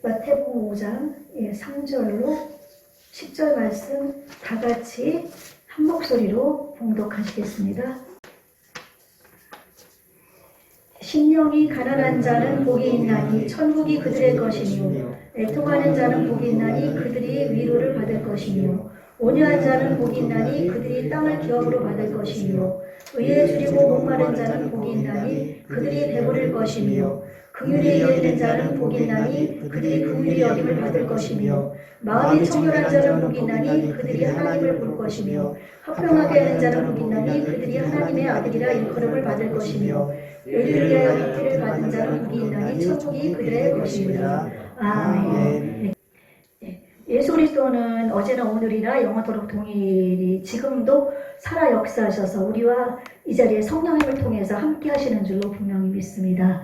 마태복음 5장 3절로 10절 말씀 다 같이 한 목소리로 봉독하시겠습니다. 심령이 가난한 자는 복이 있나니 천국이 그들의 것이며 애통하는 자는 복이 있나니 그들이 위로를 받을 것이며 온유한 자는 복이 있나니 그들이 땅을 기업으로 받을 것이며 의에 줄이고 목마른 자는 복이 있나니 그들이 배부를 것이며 긍휼에 이르는 자는 복이 있나니 그들이 긍휼히 여김을 받을 것이며 마음이 청결한 자는 복이 있나니 그들이 하나님을 볼 것이며 화평하게 하는 자는 복이 있나니 그들이 하나님의 아들이라 일컬음을 받을 것이며 의를 위하여 빚을 받은 자는 복이 있나니 천국이 그들의 것이니라. 아멘. 예수 그리스도는 어제나 오늘이나 영원토록 동일이 지금도 살아 역사하셔서 우리와 이 자리에 성령님을 통해서 함께 하시는 줄로 분명히 믿습니다.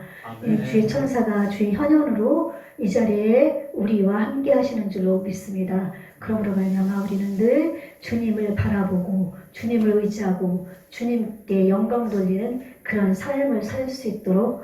주의 천사가 주의 현현으로 이 자리에 우리와 함께 하시는 줄로 믿습니다. 그러므로 말미암아 우리는 늘 주님을 바라보고 주님을 의지하고 주님께 영광 돌리는 그런 삶을 살 수 있도록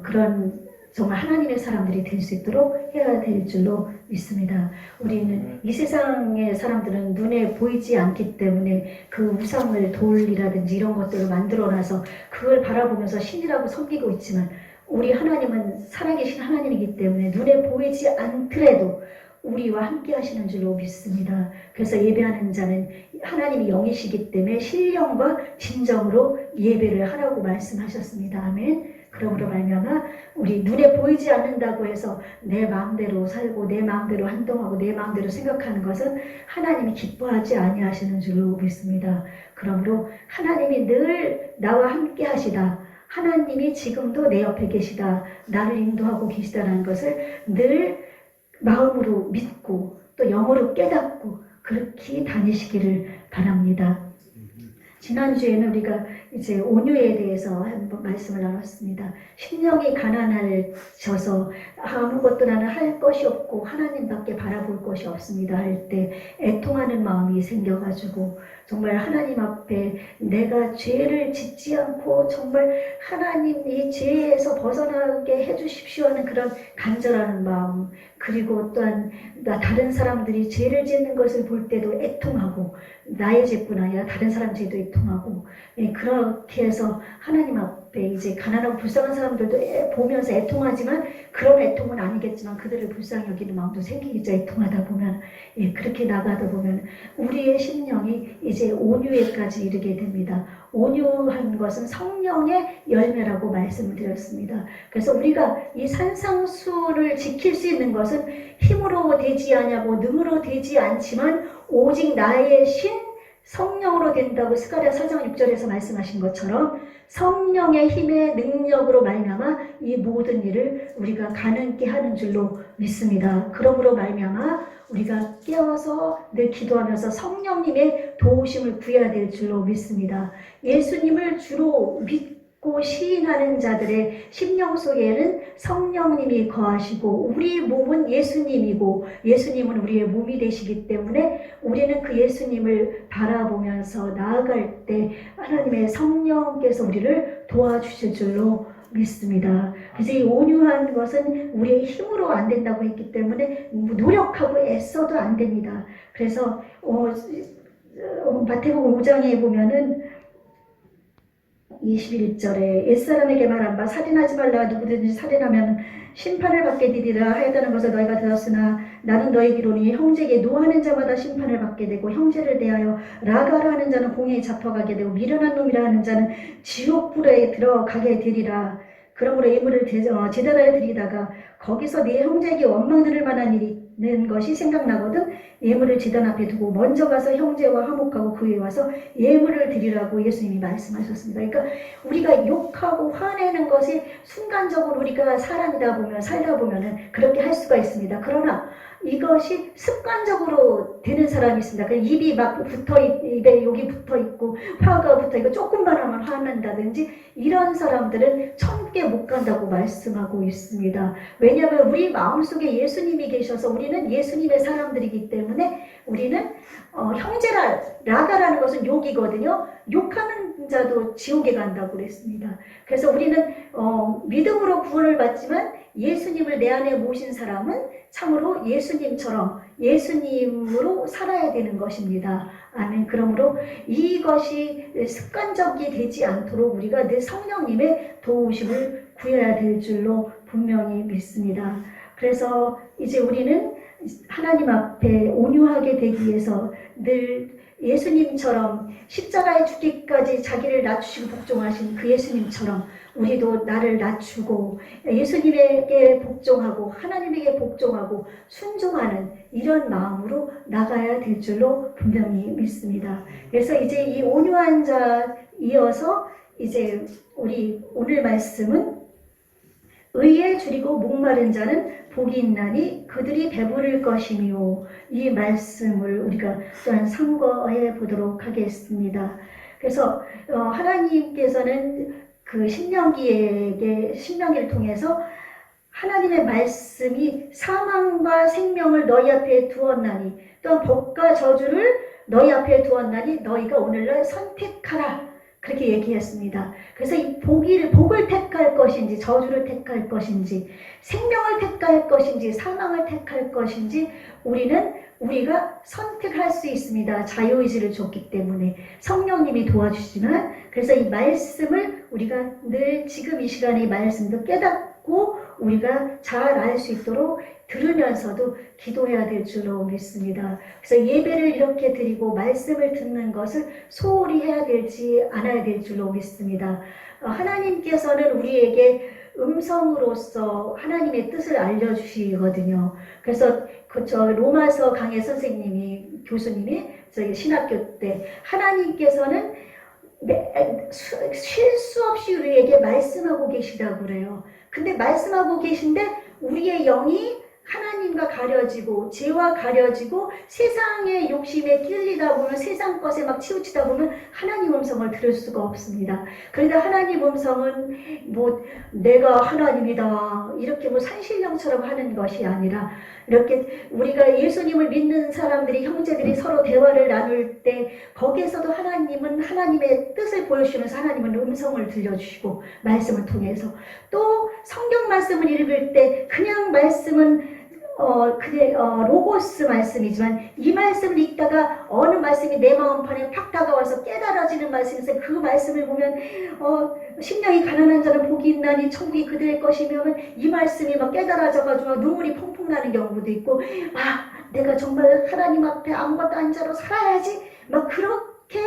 그런 정말 하나님의 사람들이 될 수 있도록 해야 될 줄로 믿습니다. 우리는 이 세상의 사람들은 눈에 보이지 않기 때문에 그 우상을 돌이라든지 이런 것들을 만들어놔서 그걸 바라보면서 신이라고 섬기고 있지만 우리 하나님은 살아계신 하나님이기 때문에 눈에 보이지 않더라도 우리와 함께 하시는 줄로 믿습니다. 그래서 예배하는 자는 하나님이 영이시기 때문에 신령과 진정으로 예배를 하라고 말씀하셨습니다. 아멘. 그러므로 말미암아 우리 눈에 보이지 않는다고 해서 내 마음대로 살고 내 마음대로 hành動하고 내 마음대로 생각하는 것은 하나님이 기뻐하지 아니하시는 줄로 믿습니다. 그러므로 하나님이 늘 나와 함께 하시다. 하나님이 지금도 내 옆에 계시다. 나를 인도하고 계시다라는 것을 늘 마음으로 믿고 또 영어로 깨닫고 그렇게 다니시기를 바랍니다. 지난주에는 우리가 이제 온유에 대해서 한번 말씀을 나눴습니다. 심령이 가난하셔서 아무것도 나는 할 것이 없고 하나님밖에 바라볼 것이 없습니다 할 때 애통하는 마음이 생겨가지고 정말 하나님 앞에 내가 죄를 짓지 않고 정말 하나님 이 죄에서 벗어나게 해주십시오 하는 그런 간절한 마음, 그리고 또한 다른 사람들이 죄를 짓는 것을 볼 때도 애통하고 나의 죄뿐 아니라 다른 사람 죄도 애통하고 그렇게 해서 하나님 앞에 이제 가난하고 불쌍한 사람들도 보면서 애통하지만 그런 애통은 아니겠지만 그들을 불쌍히 여기는 마음도 생기겠죠. 애통하다 보면 그렇게 나가다 보면 우리의 심령이 이제 온유에까지 이르게 됩니다. 온유한 것은 성령의 열매라고 말씀을 드렸습니다. 그래서 우리가 이 산상수를 지킬 수 있는 것은 힘으로 되지 않냐고 능으로 되지 않지만 오직 나의 신 성령으로 된다고 스가랴 4장 6절에서 말씀하신 것처럼 성령의 힘의 능력으로 말미암아 이 모든 일을 우리가 가능케 하는 줄로 믿습니다. 그러므로 말미암아 우리가 깨어서 늘 기도하면서 성령님의 도우심을 구해야 될 줄로 믿습니다. 예수님을 주로 믿고 시인하는 자들의 심령 속에는 성령님이 거하시고 우리 몸은 예수님이고 예수님은 우리의 몸이 되시기 때문에 우리는 그 예수님을 바라보면서 나아갈 때 하나님의 성령께서 우리를 도와주실 줄로 믿습니다. 그래서 이 온유한 것은 우리의 힘으로 안 된다고 했기 때문에 노력하고 애써도 안 됩니다. 그래서 마태복음 5장에 보면은 21절에 옛사람에게 말한 바 살인하지 말라. 누구든지 살인하면 심판을 받게 되리라 하였다는 것을 너희가 들었으나 나는 너희에게로니 형제에게 노하는 자마다 심판을 받게 되고 형제를 대하여 라가라 하는 자는 공회에 잡혀가게 되고 미련한 놈이라 하는 자는 지옥불에 들어가게 되리라. 그러므로 예물을 제단하여 드리다가 거기서 네 형제에게 원망 들을 만한 일이 있는 것이 생각나거든 예물을 제단 앞에 두고 먼저 가서 형제와 화목하고 그 위에 와서 예물을 드리라고 예수님이 말씀하셨습니다. 그러니까 우리가 욕하고 화내는 것이 순간적으로 우리가 사람이다 보면 살다 보면은 그렇게 할 수가 있습니다. 그러나 이것이 습관적으로 되는 사람이 있습니다. 입이 막 입에 여기 붙어 있고 화가 붙어 있고 조금만 하면 화난다든지 이런 사람들은 천국에 못 간다고 말씀하고 있습니다. 왜냐하면 우리 마음속에 예수님이 계셔서 우리는 예수님의 사람들이기 때문에 우리는 형제라가라는 것은 욕이거든요. 욕하는 자도 지옥에 간다고 그랬습니다. 그래서 우리는 믿음으로 구원을 받지만 예수님을 내 안에 모신 사람은 참으로 예수님처럼 예수님으로 살아야 되는 것입니다. 아멘. 그러므로 이것이 습관적이 되지 않도록 우리가 늘 성령님의 도우심을 구해야 될 줄로 분명히 믿습니다. 그래서 이제 우리는 하나님 앞에 온유하게 되기 위해서 늘 예수님처럼 십자가에 죽기까지 자기를 낮추시고 복종하신 그 예수님처럼 우리도 나를 낮추고 예수님에게 복종하고 하나님에게 복종하고 순종하는 이런 마음으로 나가야 될 줄로 분명히 믿습니다. 그래서 이제 이 온유한 자 이어서 이제 우리 오늘 말씀은 의에 줄이고 목마른 자는 복이 있나니 그들이 배부를 것이며, 이 말씀을 우리가 또한 참고해 보도록 하겠습니다. 그래서 하나님께서는 그 신명기를 통해서 하나님의 말씀이 사망과 생명을 너희 앞에 두었나니 또한 복과 저주를 너희 앞에 두었나니 너희가 오늘날 선택하라, 그렇게 얘기했습니다. 그래서 이 복을 택할 것인지 저주를 택할 것인지 생명을 택할 것인지 사망을 택할 것인지 우리가 선택할 수 있습니다. 자유의지를 줬기 때문에 성령님이 도와주시지만, 그래서 이 말씀을 우리가 늘 지금 이 시간에 이 말씀도 깨닫고 우리가 잘 알 수 있도록 들으면서도 기도해야 될 줄로 믿습니다. 그래서 예배를 이렇게 드리고 말씀을 듣는 것을 소홀히 해야 될지 않아야 될 줄로 믿습니다. 하나님께서는 우리에게 음성으로서 하나님의 뜻을 알려주시거든요. 그래서 저 로마서 강해 선생님이, 교수님이 저희 신학교 때 하나님께서는 쉴 수 없이 우리에게 말씀하고 계시다고 그래요. 근데 말씀하고 계신데 우리의 영이 하나님과 가려지고 죄와 가려지고 세상의 욕심에 끌리다 보면 세상 것에 막 치우치다 보면 하나님 음성을 들을 수가 없습니다. 그런데 하나님 음성은 뭐 내가 하나님이다 이렇게 뭐 산신령처럼 하는 것이 아니라, 이렇게 우리가 예수님을 믿는 사람들이, 형제들이 서로 대화를 나눌 때 거기에서도 하나님은 하나님의 뜻을 보여주시면서 하나님은 음성을 들려주시고 말씀을 통해서, 또 성경 말씀을 읽을 때 그냥 말씀은 로고스 말씀이지만 이 말씀을 읽다가 어느 말씀이 내 마음판에 팍 다가와서 깨달아지는 말씀에서 그 말씀을 보면 심령이 가난한 자는 복이 있나니 천국이 그들의 것이며, 이 말씀이 막 깨달아져가지고 눈물이 펑펑 나는 경우도 있고, 내가 정말 하나님 앞에 아무것도 아닌 자로 살아야지 막 그렇게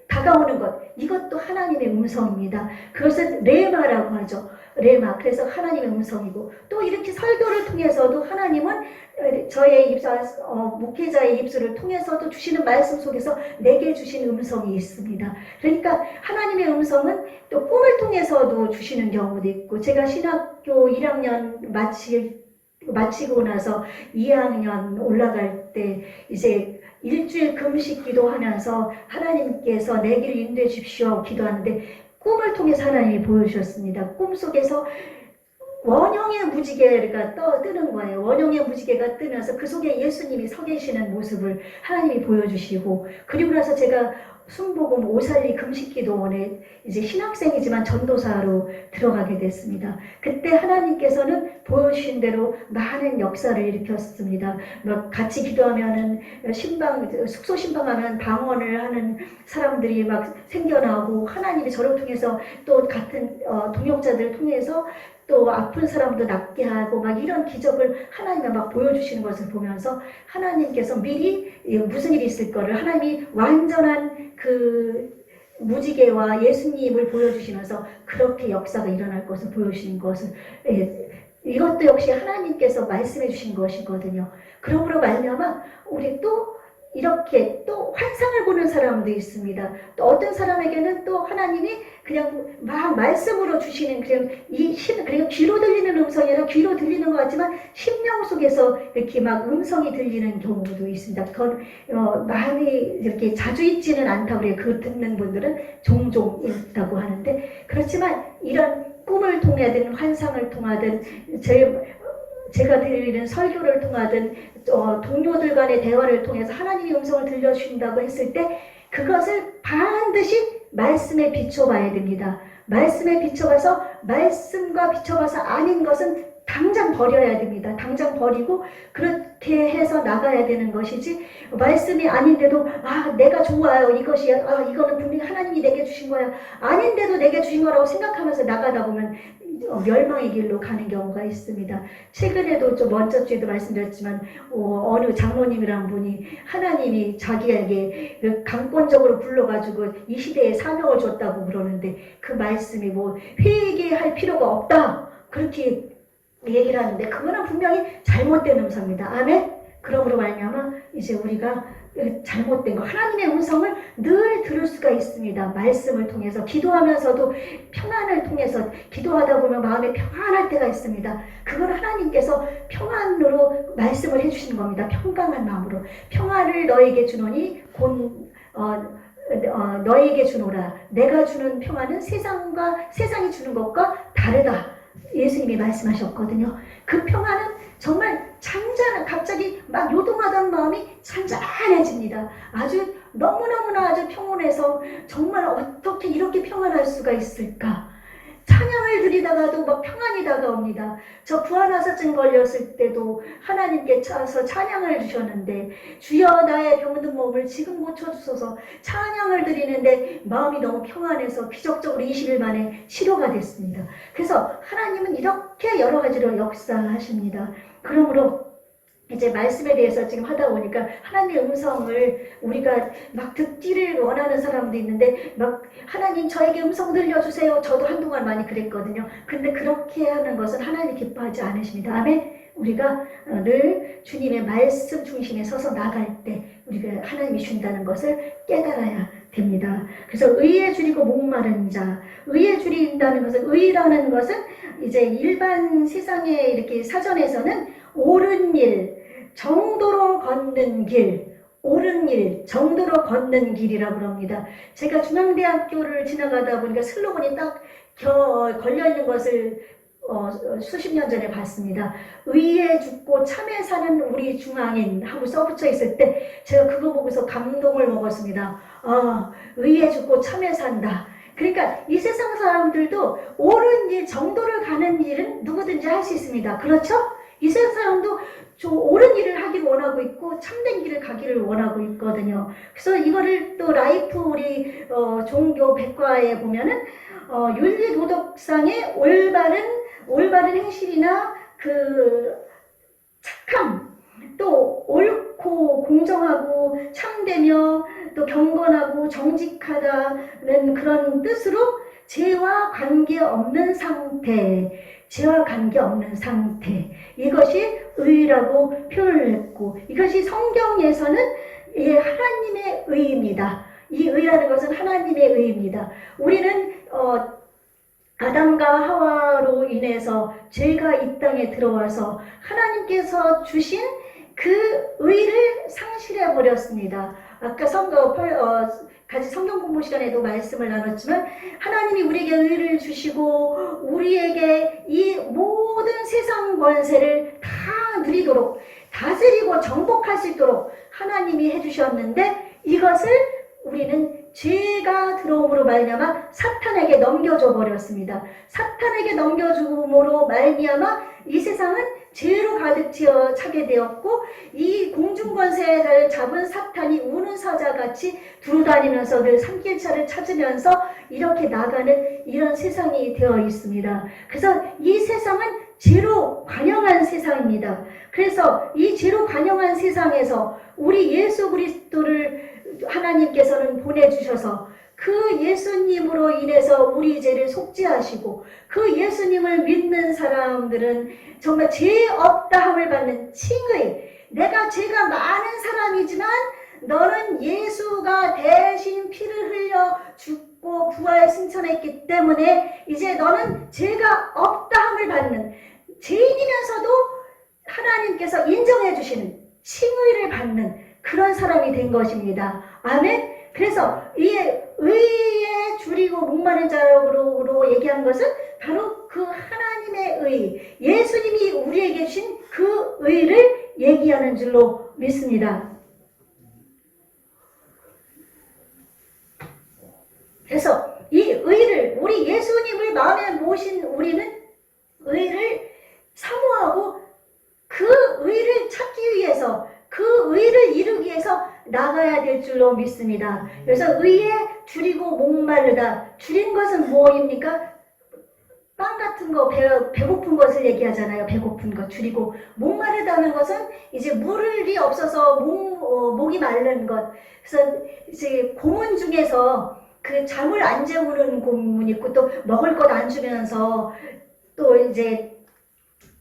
다가오는 것, 이것도 하나님의 음성입니다. 그것을 레마라고 하죠. 레마. 그래서 하나님의 음성이고, 또 이렇게 설교를 통해서도 하나님은 저의 목회자의 입술을 통해서도 주시는 말씀 속에서 내게 주시는 음성이 있습니다. 그러니까 하나님의 음성은 또 꿈을 통해서도 주시는 경우도 있고, 제가 신학교 1학년 마치고 나서 2학년 올라갈 때 이제 일주일 금식 기도하면서 하나님께서 내 길을 인도해 주십시오 기도하는데, 꿈을 통해서 하나님이 보여주셨습니다. 꿈속에서 원형의 무지개가 뜨는 거예요. 원형의 무지개가 뜨면서 그 속에 예수님이 서 계시는 모습을 하나님이 보여주시고, 그리고 나서 제가 순복음 오살리 금식기도원에 이제 신학생이지만 전도사로 들어가게 됐습니다. 그때 하나님께서는 보여주신 대로 많은 역사를 일으켰습니다. 같이 기도하면은 숙소 신방하면 방언을 하는 사람들이 막 생겨나고, 하나님이 저를 통해서 또 같은 동역자들을 통해서 또 아픈 사람도 낫게 하고 막 이런 기적을 하나님이 막 보여주시는 것을 보면서 하나님께서 미리 무슨 일이 있을 거를 하나님이 완전한 그 무지개와 예수님을 보여주시면서 그렇게 역사가 일어날 것을 보여주시는 것을, 이것도 역시 하나님께서 말씀해 주신 것이거든요. 그러므로 말미암아 우리 또 이렇게 또 환상을 보는 사람도 있습니다. 또 어떤 사람에게는 또 하나님이 그냥 막 말씀으로 주시는 그냥 귀로 들리는 음성이 아니라 귀로 들리는 것 같지만 심령 속에서 이렇게 막 음성이 들리는 경우도 있습니다. 그건 많이 이렇게 자주 있지는 않다고 그래요. 그 듣는 분들은 종종 있다고 하는데, 그렇지만 이런 꿈을 통하든 환상을 통하든 제가 드리는 설교를 통하든 동료들 간의 대화를 통해서 하나님의 음성을 들려주신다고 했을 때 그것을 반드시 말씀에 비춰봐야 됩니다. 말씀에 비춰봐서 말씀과 비춰봐서 아닌 것은 당장 버려야 됩니다. 당장 버리고 그렇게 해서 나가야 되는 것이지 말씀이 아닌데도 내가 좋아요. 이것이 이거는 분명히 하나님이 내게 주신 거야. 아닌데도 내게 주신 거라고 생각하면서 나가다 보면 멸망의 길로 가는 경우가 있습니다. 최근에도 좀 먼저 주에도 말씀드렸지만 어느 장로님이란 분이 하나님이 자기에게 강권적으로 불러가지고 이 시대에 사명을 줬다고 그러는데 그 말씀이 회개할 필요가 없다 그렇게 얘기를 하는데 그거는 분명히 잘못된 음성입니다. 아멘. 그러므로 말미암아 이제 우리가 잘못된 거 하나님의 음성을 늘 들을 수가 있습니다. 말씀을 통해서 기도하면서도 평안을 통해서 기도하다 보면 마음에 평안할 때가 있습니다. 그건 하나님께서 평안으로 말씀을 해주시는 겁니다. 평강한 마음으로 평안을 너에게 주노니 곧 너에게 주노라. 내가 주는 평안은 세상이 주는 것과 다르다. 예수님이 말씀하셨거든요. 그 평안은 정말 갑자기 막 요동하던 마음이 잔잔해집니다. 아주 너무너무나 아주 평온해서 정말 어떻게 이렇게 평안할 수가 있을까? 찬양을 드리다가도 막 평안이 다가옵니다. 저 부활하사증 걸렸을 때도 하나님께 차서 찬양을 주셨는데 주여 나의 병든 몸을 지금 고쳐주소서 찬양을 드리는데 마음이 너무 평안해서 기적적으로 20일 만에 치료가 됐습니다. 그래서 하나님은 이렇게 여러 가지로 역사하십니다. 그러므로 이제 말씀에 대해서 지금 하다 보니까 하나님의 음성을 우리가 막 듣기를 원하는 사람도 있는데 막 하나님 저에게 음성 들려주세요. 저도 한동안 많이 그랬거든요. 근데 그렇게 하는 것은 하나님이 기뻐하지 않으십니다. 아멘. 우리가 늘 주님의 말씀 중심에 서서 나갈 때 우리가 하나님이 준다는 것을 깨달아야 됩니다. 그래서 의에 줄이고 목마른 자, 의에 줄인다는 것은 의라는 것은 이제 일반 세상에 이렇게 사전에서는 옳은 일, 정도로 걷는 길, 옳은 일, 정도로 걷는 길이라고 합니다. 제가 중앙대학교를 지나가다 보니까 슬로건이 딱 걸려있는 것을 수십 년 전에 봤습니다. 의에 죽고 참에 사는 우리 중앙인 하고 써붙여 있을 때 제가 그거 보고서 감동을 먹었습니다. 의에 죽고 참에 산다. 그러니까 이 세상 사람들도 옳은 일, 정도를 가는 일은 누구든지 할 수 있습니다. 그렇죠? 이 세상 사람도 옳은 일을 하기를 원하고 있고 참된 길을 가기를 원하고 있거든요. 그래서 이거를 또 라이프 우리 종교 백과에 보면은 윤리도덕상의 올바른 행실이나 그 착함, 또 옳고 공정하고 참되며 또 경건하고 정직하다는 그런 뜻으로 죄와 관계없는 상태, 이것이 의라고 표현을 했고 이것이 성경에서는 하나님의 의입니다. 이 의라는 것은 하나님의 의입니다. 우리는 아담과 하와로 인해서 죄가 이 땅에 들어와서 하나님께서 주신 그 의를 상실해 버렸습니다. 아까 같이 성경 공부 시간에도 말씀을 나눴지만 하나님이 우리에게 의를 주시고 우리에게 이 모든 세상 권세를 다 누리도록 다스리고 정복할 수 있도록 하나님이 해주셨는데 이것을 우리는 죄가 들어옴으로 말미암아 사탄에게 넘겨줘 버렸습니다. 사탄에게 넘겨줌으로 말미암아 이 세상은 죄로 가득 차게 되었고 이 공중권세를 잡은 사탄이 우는 사자같이 두루다니면서 늘 산길차를 찾으면서 이렇게 나가는 이런 세상이 되어 있습니다. 그래서 이 세상은 죄로 관영한 세상입니다. 그래서 이 죄로 관영한 세상에서 우리 예수 그리스도를 하나님께서는 보내주셔서 그 예수님으로 인해서 우리 죄를 속죄하시고 그 예수님을 믿는 사람들은 정말 죄 없다함을 받는 칭의, 내가 죄가 많은 사람이지만 너는 예수가 대신 피를 흘려 죽고 부활 승천했기 때문에 이제 너는 죄가 없다함을 받는 죄인이면서도 하나님께서 인정해 주시는 칭의를 받는 그런 사람이 된 것입니다. 아멘. 그래서 이 의에 줄이고 목마른 자로 얘기한 것은 바로 그 하나님의 의, 예수님이 우리에게 주신 그 의를 얘기하는 줄로 믿습니다. 그래서 이 의를, 우리 예수님을 마음에 모신 우리는 의를 사모하고 그 의를 찾기 위해서, 그 의를 이루기 위해서 나가야 될 줄로 믿습니다. 그래서 의에 줄이고 목마르다. 줄인 것은 뭐입니까? 빵 같은 거, 배고픈 것을 얘기하잖아요. 배고픈 것 줄이고, 목마르다는 것은 이제 물이 없어서 목이 마른 것. 그래서 이제 고문 중에서 그 잠을 안 재우는 고문이 있고, 또 먹을 것 안 주면서 또 이제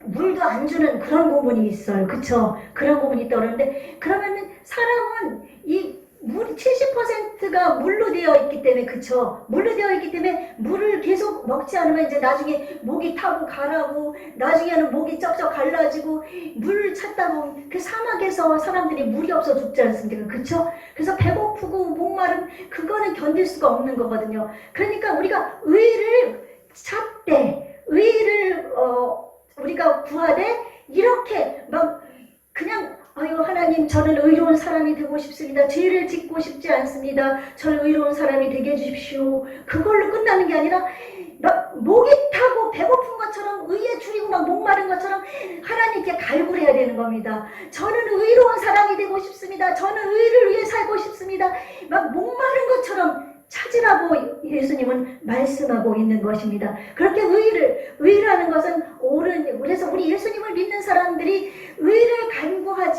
물도 안 주는 그런 고문이 있어요. 그쵸? 그런 고문이 있다고 그러는데, 그러면은 사람은 이 물이 70%가 물로 되어 있기 때문에, 그쵸? 물로 되어 있기 때문에 물을 계속 먹지 않으면 이제 나중에 목이 타고 가라고, 나중에는 목이 쩍쩍 갈라지고, 물을 찾다 보면 그 사막에서 사람들이 물이 없어 죽지 않습니까? 그쵸? 그래서 배고프고 목마름, 그거는 견딜 수가 없는 거거든요. 그러니까 우리가 의를 찾되, 의를 우리가 구하되, 이렇게 막 그냥 아유 하나님, 저는 의로운 사람이 되고 싶습니다. 죄를 짓고 싶지 않습니다. 저를 의로운 사람이 되게 해주십시오. 그걸로 끝나는 게 아니라 막 목이 타고 배고픈 것처럼, 의에 줄이고 막 목마른 것처럼 하나님께 갈구를 해야 되는 겁니다. 저는 의로운 사람이 되고 싶습니다. 저는 의를 위해 살고 싶습니다. 막 목마른 것처럼 찾으라고 예수님은 말씀하고 있는 것입니다. 그렇게 의라는 것은 옳은, 그래서 우리 예수님을 믿는 사람들이 의를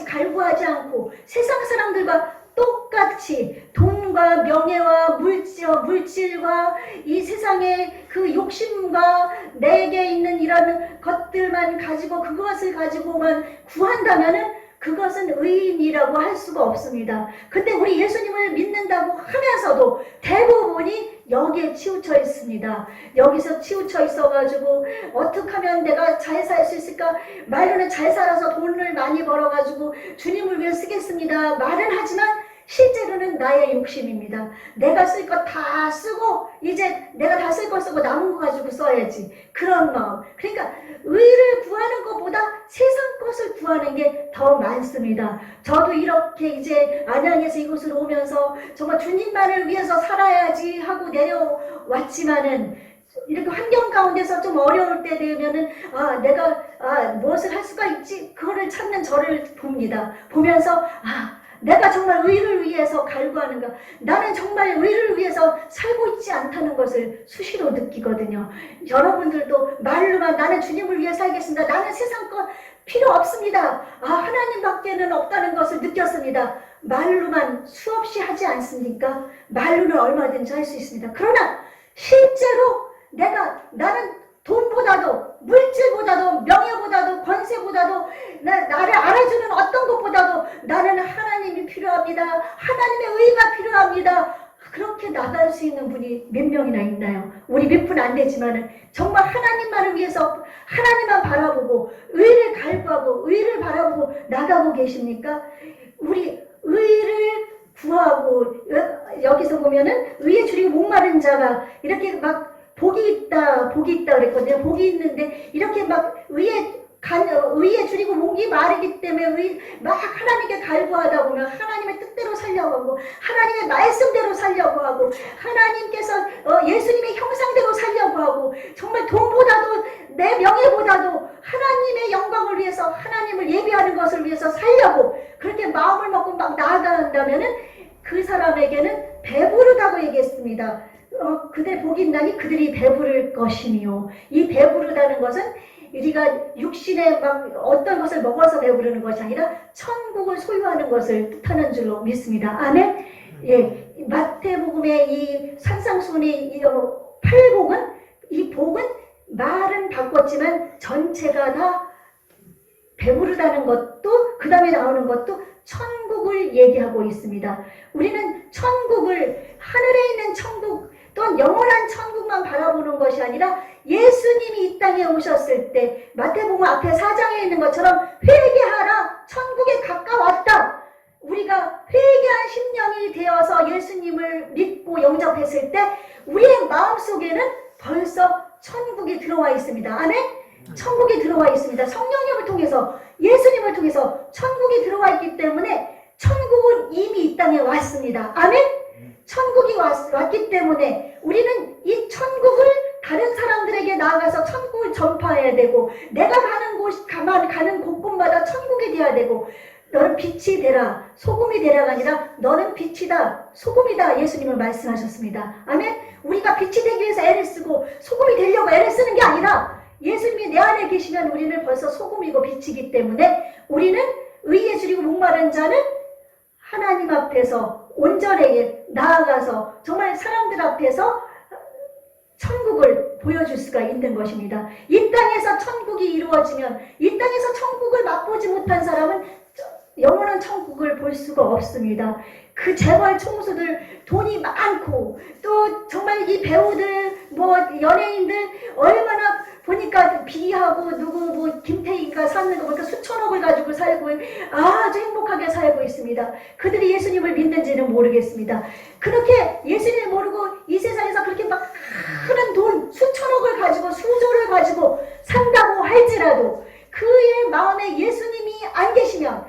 갈구하지 않고 세상 사람들과 똑같이 돈과 명예와 물질과 이 세상의 그 욕심과 내게 있는 이런 것들만 가지고, 그것을 가지고만 구한다면은 그것은 의인이라고 할 수가 없습니다. 근데 우리 예수님을 믿는다고 하면서도 대부분이 여기에 치우쳐 있습니다. 여기서 치우쳐 있어가지고 어떻게 하면 내가 잘 살 수 있을까? 말로는 잘 살아서 돈을 많이 벌어가지고 주님을 위해 쓰겠습니다. 말은 하지만 실제로는 나의 욕심입니다. 내가 쓸 것 다 쓰고 이제 내가 다 쓸 거 쓰고 남은 거 가지고 써야지. 그런 마음. 그러니까 의를 구하는 것보다 세상 것을 구하는 게 더 많습니다. 저도 이렇게 이제 안양에서 이곳으로 오면서 정말 주님만을 위해서 살아야지 하고 내려왔지만은, 이렇게 환경 가운데서 좀 어려울 때 되면은 내가 무엇을 할 수가 있지? 그거를 찾는 저를 봅니다. 보면서 내가 정말 의를 위해서 갈구하는가? 나는 정말 의를 위해서 살고 있지 않다는 것을 수시로 느끼거든요. 여러분들도 말로만 나는 주님을 위해 살겠습니다. 나는 세상 것 필요 없습니다. 하나님밖에는 없다는 것을 느꼈습니다. 말로만 수없이 하지 않습니까? 말로는 얼마든지 할 수 있습니다. 그러나 실제로 나는 돈보다도, 물질보다도, 명예보다도, 권세보다도, 나를 알아주는 어떤 것보다도 나는 하나님이 필요합니다. 하나님의 의가 필요합니다. 그렇게 나갈 수 있는 분이 몇 명이나 있나요? 우리 몇 분 안 되지만은 정말 하나님만을 위해서 하나님만 바라보고 의를 갈구하고 의를 바라보고 나가고 계십니까? 우리 의를 구하고, 여기서 보면은 의에 줄이고 목마른 자가 이렇게 막 복이 있다 그랬거든요. 복이 있는데 이렇게 막 의에 줄이고 목이 마르기 때문에 막 하나님께 갈구하다 보면 하나님의 뜻대로 살려고 하고, 하나님의 말씀대로 살려고 하고, 하나님께서 예수님의 형상대로 살려고 하고, 정말 돈보다도 내 명예보다도 하나님의 영광을 위해서, 하나님을 예배하는 것을 위해서 살려고 그렇게 마음을 먹고 막 나아간다면은 그 사람에게는 배부르다고 얘기했습니다. 그들 복이 있나니 그들이 배부를 것이며, 이 배부르다는 것은 우리가 육신에 막 어떤 것을 먹어서 배부르는 것이 아니라 천국을 소유하는 것을 뜻하는 줄로 믿습니다. 아멘. 예, 마태복음의 이 산상순의 이 팔복은, 이 복은 말은 바꿨지만 전체가 다 배부르다는 것도, 그 다음에 나오는 것도 천국을 얘기하고 있습니다. 우리는 천국을, 하늘에 있는 천국 또는 영원한 천국만 바라보는 것이 아니라 예수님이 이 땅에 오셨을 때 마태복음 앞에 4장에 있는 것처럼 회개하라, 천국에 가까웠다. 우리가 회개한 심령이 되어서 예수님을 믿고 영접했을 때 우리의 마음속에는 벌써 천국이 들어와 있습니다. 아멘? 천국이 들어와 있습니다. 성령님을 통해서, 예수님을 통해서 천국이 들어와 있기 때문에 천국은 이미 이 땅에 왔습니다. 아멘? 천국이 왔기 때문에 우리는 이 천국을 다른 사람들에게 나아가서 천국을 전파해야 되고, 내가 가는 곳곳마다 천국이 되어야 되고, 너는 빛이 되라, 소금이 되라가 아니라 너는 빛이다, 소금이다, 예수님은 말씀하셨습니다. 아멘. 우리가 빛이 되기 위해서 애를 쓰고 소금이 되려고 애를 쓰는 게 아니라 예수님이 내 안에 계시면 우리는 벌써 소금이고 빛이기 때문에 우리는 의에 줄이고 목마른 자는 하나님 앞에서 온전하게 나아가서 정말 사람들 앞에서 천국을 보여줄 수가 있는 것입니다. 이 땅에서 천국이 이루어지면, 이 땅에서 천국을 맛보지 못한 사람은 영원한 천국을 볼 수가 없습니다. 그 재벌 총수들, 돈이 많고, 또 정말 이 배우들, 연예인들 얼마나 보니까 비하고 누구 김태희가 사는 거 보니까 수천억을 가지고 살고 아주 행복하게 살고 있습니다. 그들이 예수님을 믿는지는 모르겠습니다. 그렇게 예수님을 모르고 이 세상에서 그렇게 막 큰 돈 수천억을 가지고 수조를 가지고 산다고 할지라도 그의 마음에 예수님이 안 계시면,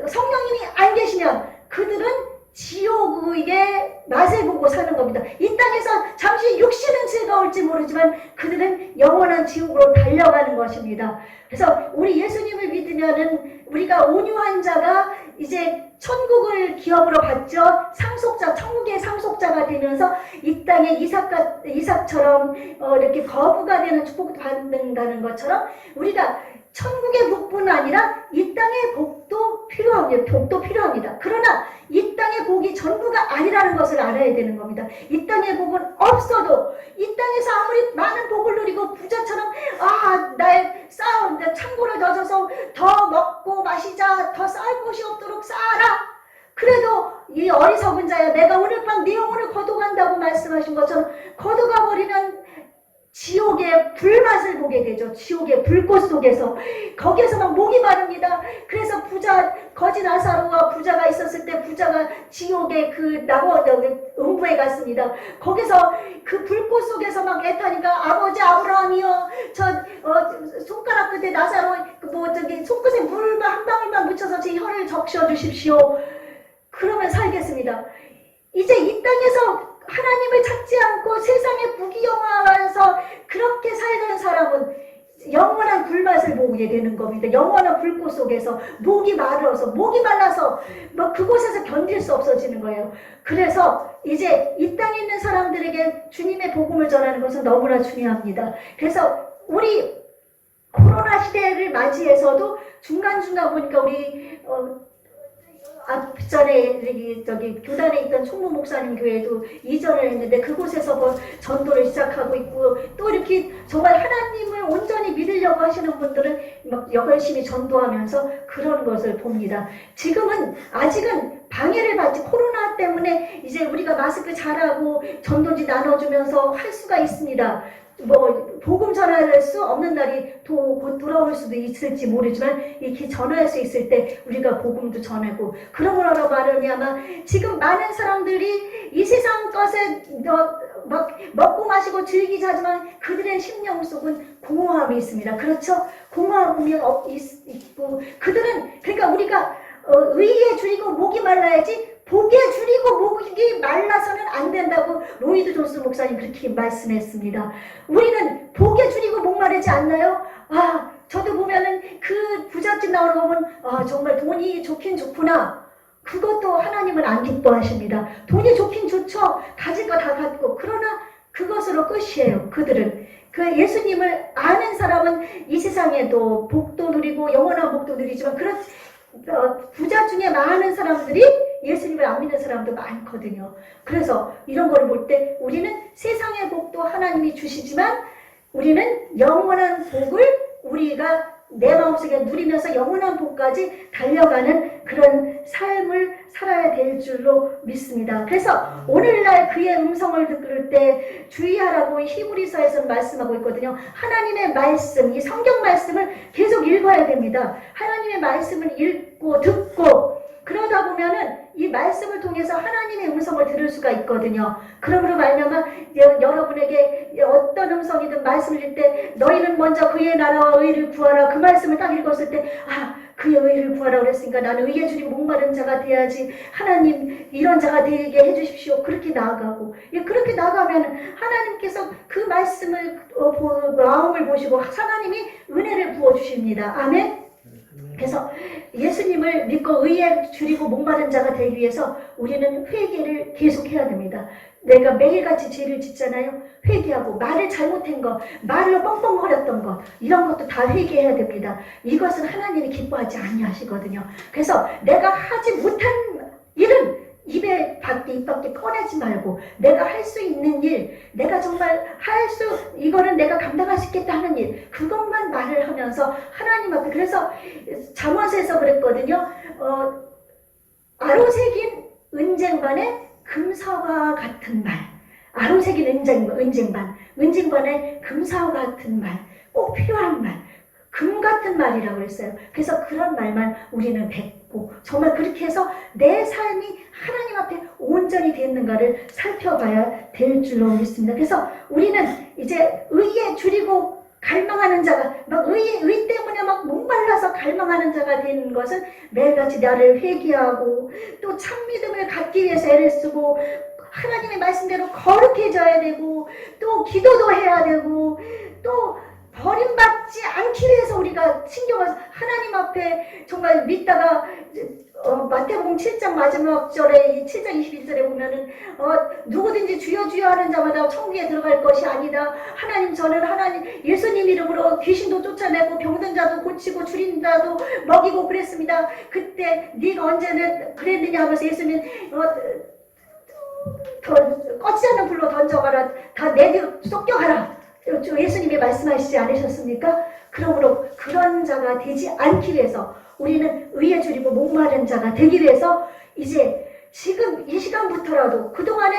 성령님이 안 계시면 그들은 지옥의 맛을 보고 사는 겁니다. 이 땅에서 잠시 육신은 즐거울지 모르지만 그들은 영원한 지옥으로 달려가는 것입니다. 그래서 우리 예수님을 믿으면은 우리가 온유한 자가 이제 천국을 기업으로 받죠. 상속자, 천국의 상속자가 되면서 이 땅에 이삭처럼 이렇게 거부가 되는 축복도 받는다는 것처럼 우리가 천국의 복뿐 아니라 이 땅의 복도 필요합니다. 그러나 이 땅의 복이 전부가 아니라는 것을 알아야 되는 겁니다. 이 땅의 복은 없어도 이 땅에서 아무리 많은 복을 누리고 부자처럼 나의 창고를 져서 더 먹고 마시자, 더 쌓을 곳이 없도록 쌓아라. 그래도 이 어리석은 자야, 내가 오늘 밤 네 영혼을 거둬간다고 말씀하신 것처럼 거둬가 버리면 지옥의 불맛을 보게 되죠. 지옥의 불꽃 속에서, 거기에서 막 목이 마릅니다. 그래서 거지 나사로와 부자가 있었을 때 부자가 지옥의 음부에 갔습니다. 거기서 그 불꽃 속에서 막 애타니까 아버지 아브라함이여, 손가락 끝에 나사로 손끝에 물만 한 방울만 묻혀서 제 혀를 적셔 주십시오. 그러면 살겠습니다. 이제 이 땅에서 하나님을 찾지 않고 세상에 부귀영화해서 그렇게 살던 사람은 영원한 불맛을 보게 되는 겁니다. 영원한 불꽃 속에서 목이 말라서 그곳에서 견딜 수 없어지는 거예요. 그래서 이제 이 땅에 있는 사람들에게 주님의 복음을 전하는 것은 너무나 중요합니다. 그래서 우리 코로나 시대를 맞이해서도 중간중간 보니까 우리 앞전에 교단에 있던 총무 목사님 교회도 이전을 했는데 그곳에서 전도를 시작하고 있고, 또 이렇게 정말 하나님을 온전히 믿으려고 하시는 분들은 막 열심히 전도하면서 그런 것을 봅니다. 아직은 방해를 받지, 코로나 때문에 이제 우리가 마스크 잘하고 전도지 나눠주면서 할 수가 있습니다. 복음 전할 수 없는 날이 곧 돌아올 수도 있을지 모르지만 이렇게 전할 수 있을 때 우리가 복음도 전하고, 그러므로 말하냐면 지금 많은 사람들이 이 세상 것에 먹고 마시고 즐기자지만 그들의 심령 속은 공허함이 있습니다. 그렇죠? 공허함이 있고, 그들은, 그러니까 우리가 의에 줄이고 목이 말라야지 복에 줄이고 목이 말라서는 안 된다고 로이드 존스 목사님 그렇게 말씀했습니다. 우리는 복에 줄이고 목 마르지 않나요? 저도 보면은 그 부잣집 나오는 거 보면 정말 돈이 좋긴 좋구나. 그것도 하나님은 안 기뻐하십니다. 돈이 좋긴 좋죠. 가질 거 다 갖고. 그러나 그것으로 끝이에요. 그들은. 그 예수님을 아는 사람은 이 세상에도 복도 누리고 영원한 복도 누리지만 부자 중에 많은 사람들이 예수님을 안 믿는 사람도 많거든요. 그래서 이런 거를 볼 때 우리는 세상의 복도 하나님이 주시지만 우리는 영원한 복을 우리가 내 마음속에 누리면서 영원한 복까지 달려가는 그런 삶을 살아야 될 줄로 믿습니다. 그래서 오늘날 그의 음성을 들을 때 주의하라고 히브리서에서 말씀하고 있거든요. 하나님의 말씀, 이 성경 말씀을 계속 읽어야 됩니다. 하나님의 말씀을 읽고 듣고 그러다 보면은 이 말씀을 통해서 하나님의 음성을 들을 수가 있거든요. 그러므로 말미암아 여러분에게 어떤 음성이든 말씀을 읽을 때 너희는 먼저 그의 나라와 의를 구하라, 그 말씀을 딱 읽었을 때 그의 의를 구하라고 그랬으니까 나는 의에 줄이고 목마른 자가 돼야지. 하나님 이런 자가 되게 해주십시오. 그렇게 나아가고, 그렇게 나아가면 하나님께서 그 말씀을 마음을 보시고 하나님이 은혜를 부어주십니다. 아멘. 그래서 예수님을 믿고 의에 줄이고 목마른 자가 되기 위해서 우리는 회개를 계속해야 됩니다. 내가 매일같이 죄를 짓잖아요. 회개하고 말을 잘못한 거, 말로 뻥뻥거렸던 거, 이런 것도 다 회개해야 됩니다. 이것은 하나님이 기뻐하지 아니하시거든요. 그래서 내가 하지 못한 일은 입 밖에 꺼내지 말고, 내가 할 수 있는 일, 내가 정말 이거는 내가 감당할 수 있겠다 하는 일, 그것만 말을 하면서 하나님 앞에. 그래서 잠언서에서 그랬거든요. 아로새긴 은쟁반에 금사와 같은 말. 아로새긴 은쟁반에 금사와 같은 말. 꼭 필요한 말. 금 같은 말이라고 했어요. 그래서 그런 말만 우리는 뱉고, 정말 그렇게 해서 내 삶이 하나님 앞에 온전히 됐는가를 살펴봐야 될 줄로 믿습니다. 그래서 우리는 이제 의에 줄이고 갈망하는 자가, 막 의 때문에 막 목말라서 갈망하는 자가 되는 것은 매일같이 나를 회개하고, 또 참 믿음을 갖기 위해서 애를 쓰고, 하나님의 말씀대로 거룩해져야 되고, 또 기도도 해야 되고, 또 버림받지 않기 위해서 우리가 신경을 하나님 앞에 정말 믿다가, 마태복음 7장 마지막 절에 7장 21절에 보면은 누구든지 주여 주여 하는 자마다 천국에 들어갈 것이 아니다. 하나님, 저는 예수님 이름으로 귀신도 쫓아내고 병든 자도 고치고 줄인 자도 먹이고 그랬습니다. 그때 네가 언제는 그랬느냐 하면서 예수님 꺼지지 않는 불로 던져가라. 다 내 뒤로 쫓겨가라. 예수님이 말씀하시지 않으셨습니까? 그러므로 그런 자가 되지 않기 위해서 우리는 의에 줄이고 목마른 자가 되기 위해서 이제 지금 이 시간부터라도, 그동안에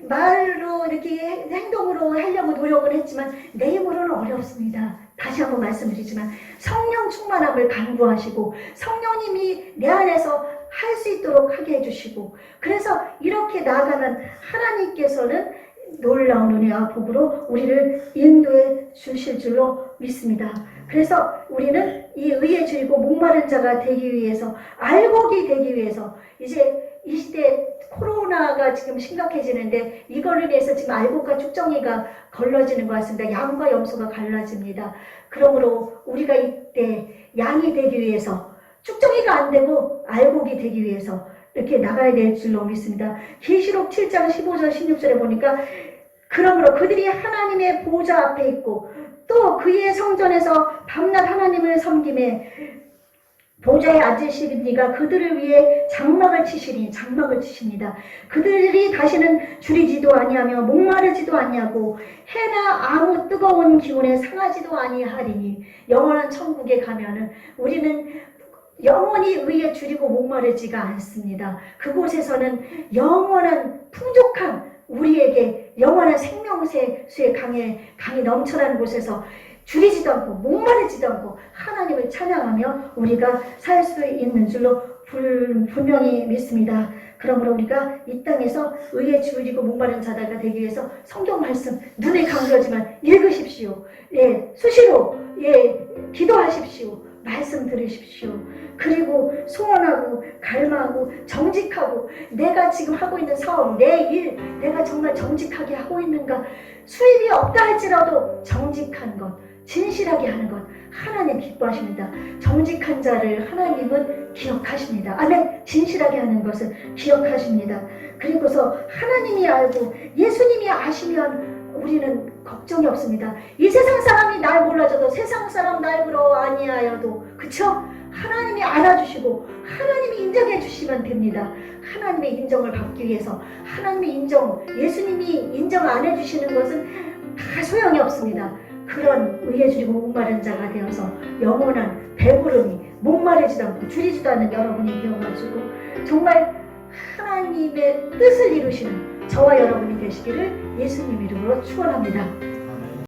말로 이렇게 행동으로 하려고 노력을 했지만 내 힘으로는 어렵습니다. 다시 한번 말씀드리지만 성령 충만함을 간구하시고 성령님이 내 안에서 할 수 있도록 하게 해주시고, 그래서 이렇게 나아가면 하나님께서는 놀라운 은혜와 복으로 우리를 인도해 주실 줄로 믿습니다. 그래서 우리는 이 의에 줄이고 목마른 자가 되기 위해서, 알곡이 되기 위해서, 이제 이 시대에 코로나가 지금 심각해지는데 이거를 위해서 지금 알곡과 쭉정이가 걸러지는 것 같습니다. 양과 염소가 갈라집니다. 그러므로 우리가 이때 양이 되기 위해서, 쭉정이가 안 되고 알곡이 되기 위해서 이렇게 나가야 될 줄로 믿습니다. 계시록 7장 15절 16절에 보니까, 그러므로 그들이 하나님의 보좌 앞에 있고 또 그의 성전에서 밤낮 하나님을 섬김에 보좌에 앉으시니가 그들을 위해 장막을 치십니다. 그들이 다시는 줄이지도 아니하며 목마르지도 아니하고 해나 아무 뜨거운 기운에 상하지도 아니하리니, 영원한 천국에 가면은 우리는 영원히 의에 줄이고 목마르지가 않습니다. 그곳에서는 영원한 풍족한, 우리에게 영원한 생명수의 강이 넘쳐나는 곳에서 줄이지도 않고 목마르지도 않고 하나님을 찬양하며 우리가 살 수 있는 줄로 분명히 믿습니다. 그러므로 우리가 이 땅에서 의에 줄이고 목마른 자가 되기 위해서 성경 말씀 눈에 감겨지만 읽으십시오. 수시로 기도하십시오. 말씀 들으십시오. 그리고 소원하고 갈망하고 정직하고, 내가 지금 하고 있는 사업, 내 일, 내가 정말 정직하게 하고 있는가, 수입이 없다 할지라도 정직한 것, 진실하게 하는 것 하나님 기뻐하십니다. 정직한 자를 하나님은 기억하십니다. 아멘. 진실하게 하는 것을 기억하십니다. 그리고서 하나님이 알고 예수님이 아시면 우리는 걱정이 없습니다. 이 세상 사람이 날 몰라줘도, 세상 사람 날 부러워 아니하여도, 그쵸? 하나님이 알아주시고 하나님이 인정해 주시면 됩니다. 하나님의 인정을 받기 위해서, 예수님이 인정 안 해주시는 것은 다 소용이 없습니다. 그런 의에 줄이고 목마른 자가 되어서 영원한 배부름이, 목마르지도 않고 줄이지도 않는 여러분이 되어가지고 정말 하나님의 뜻을 이루시는 저와 여러분이 되시기를 예수님 이름으로 축원합니다.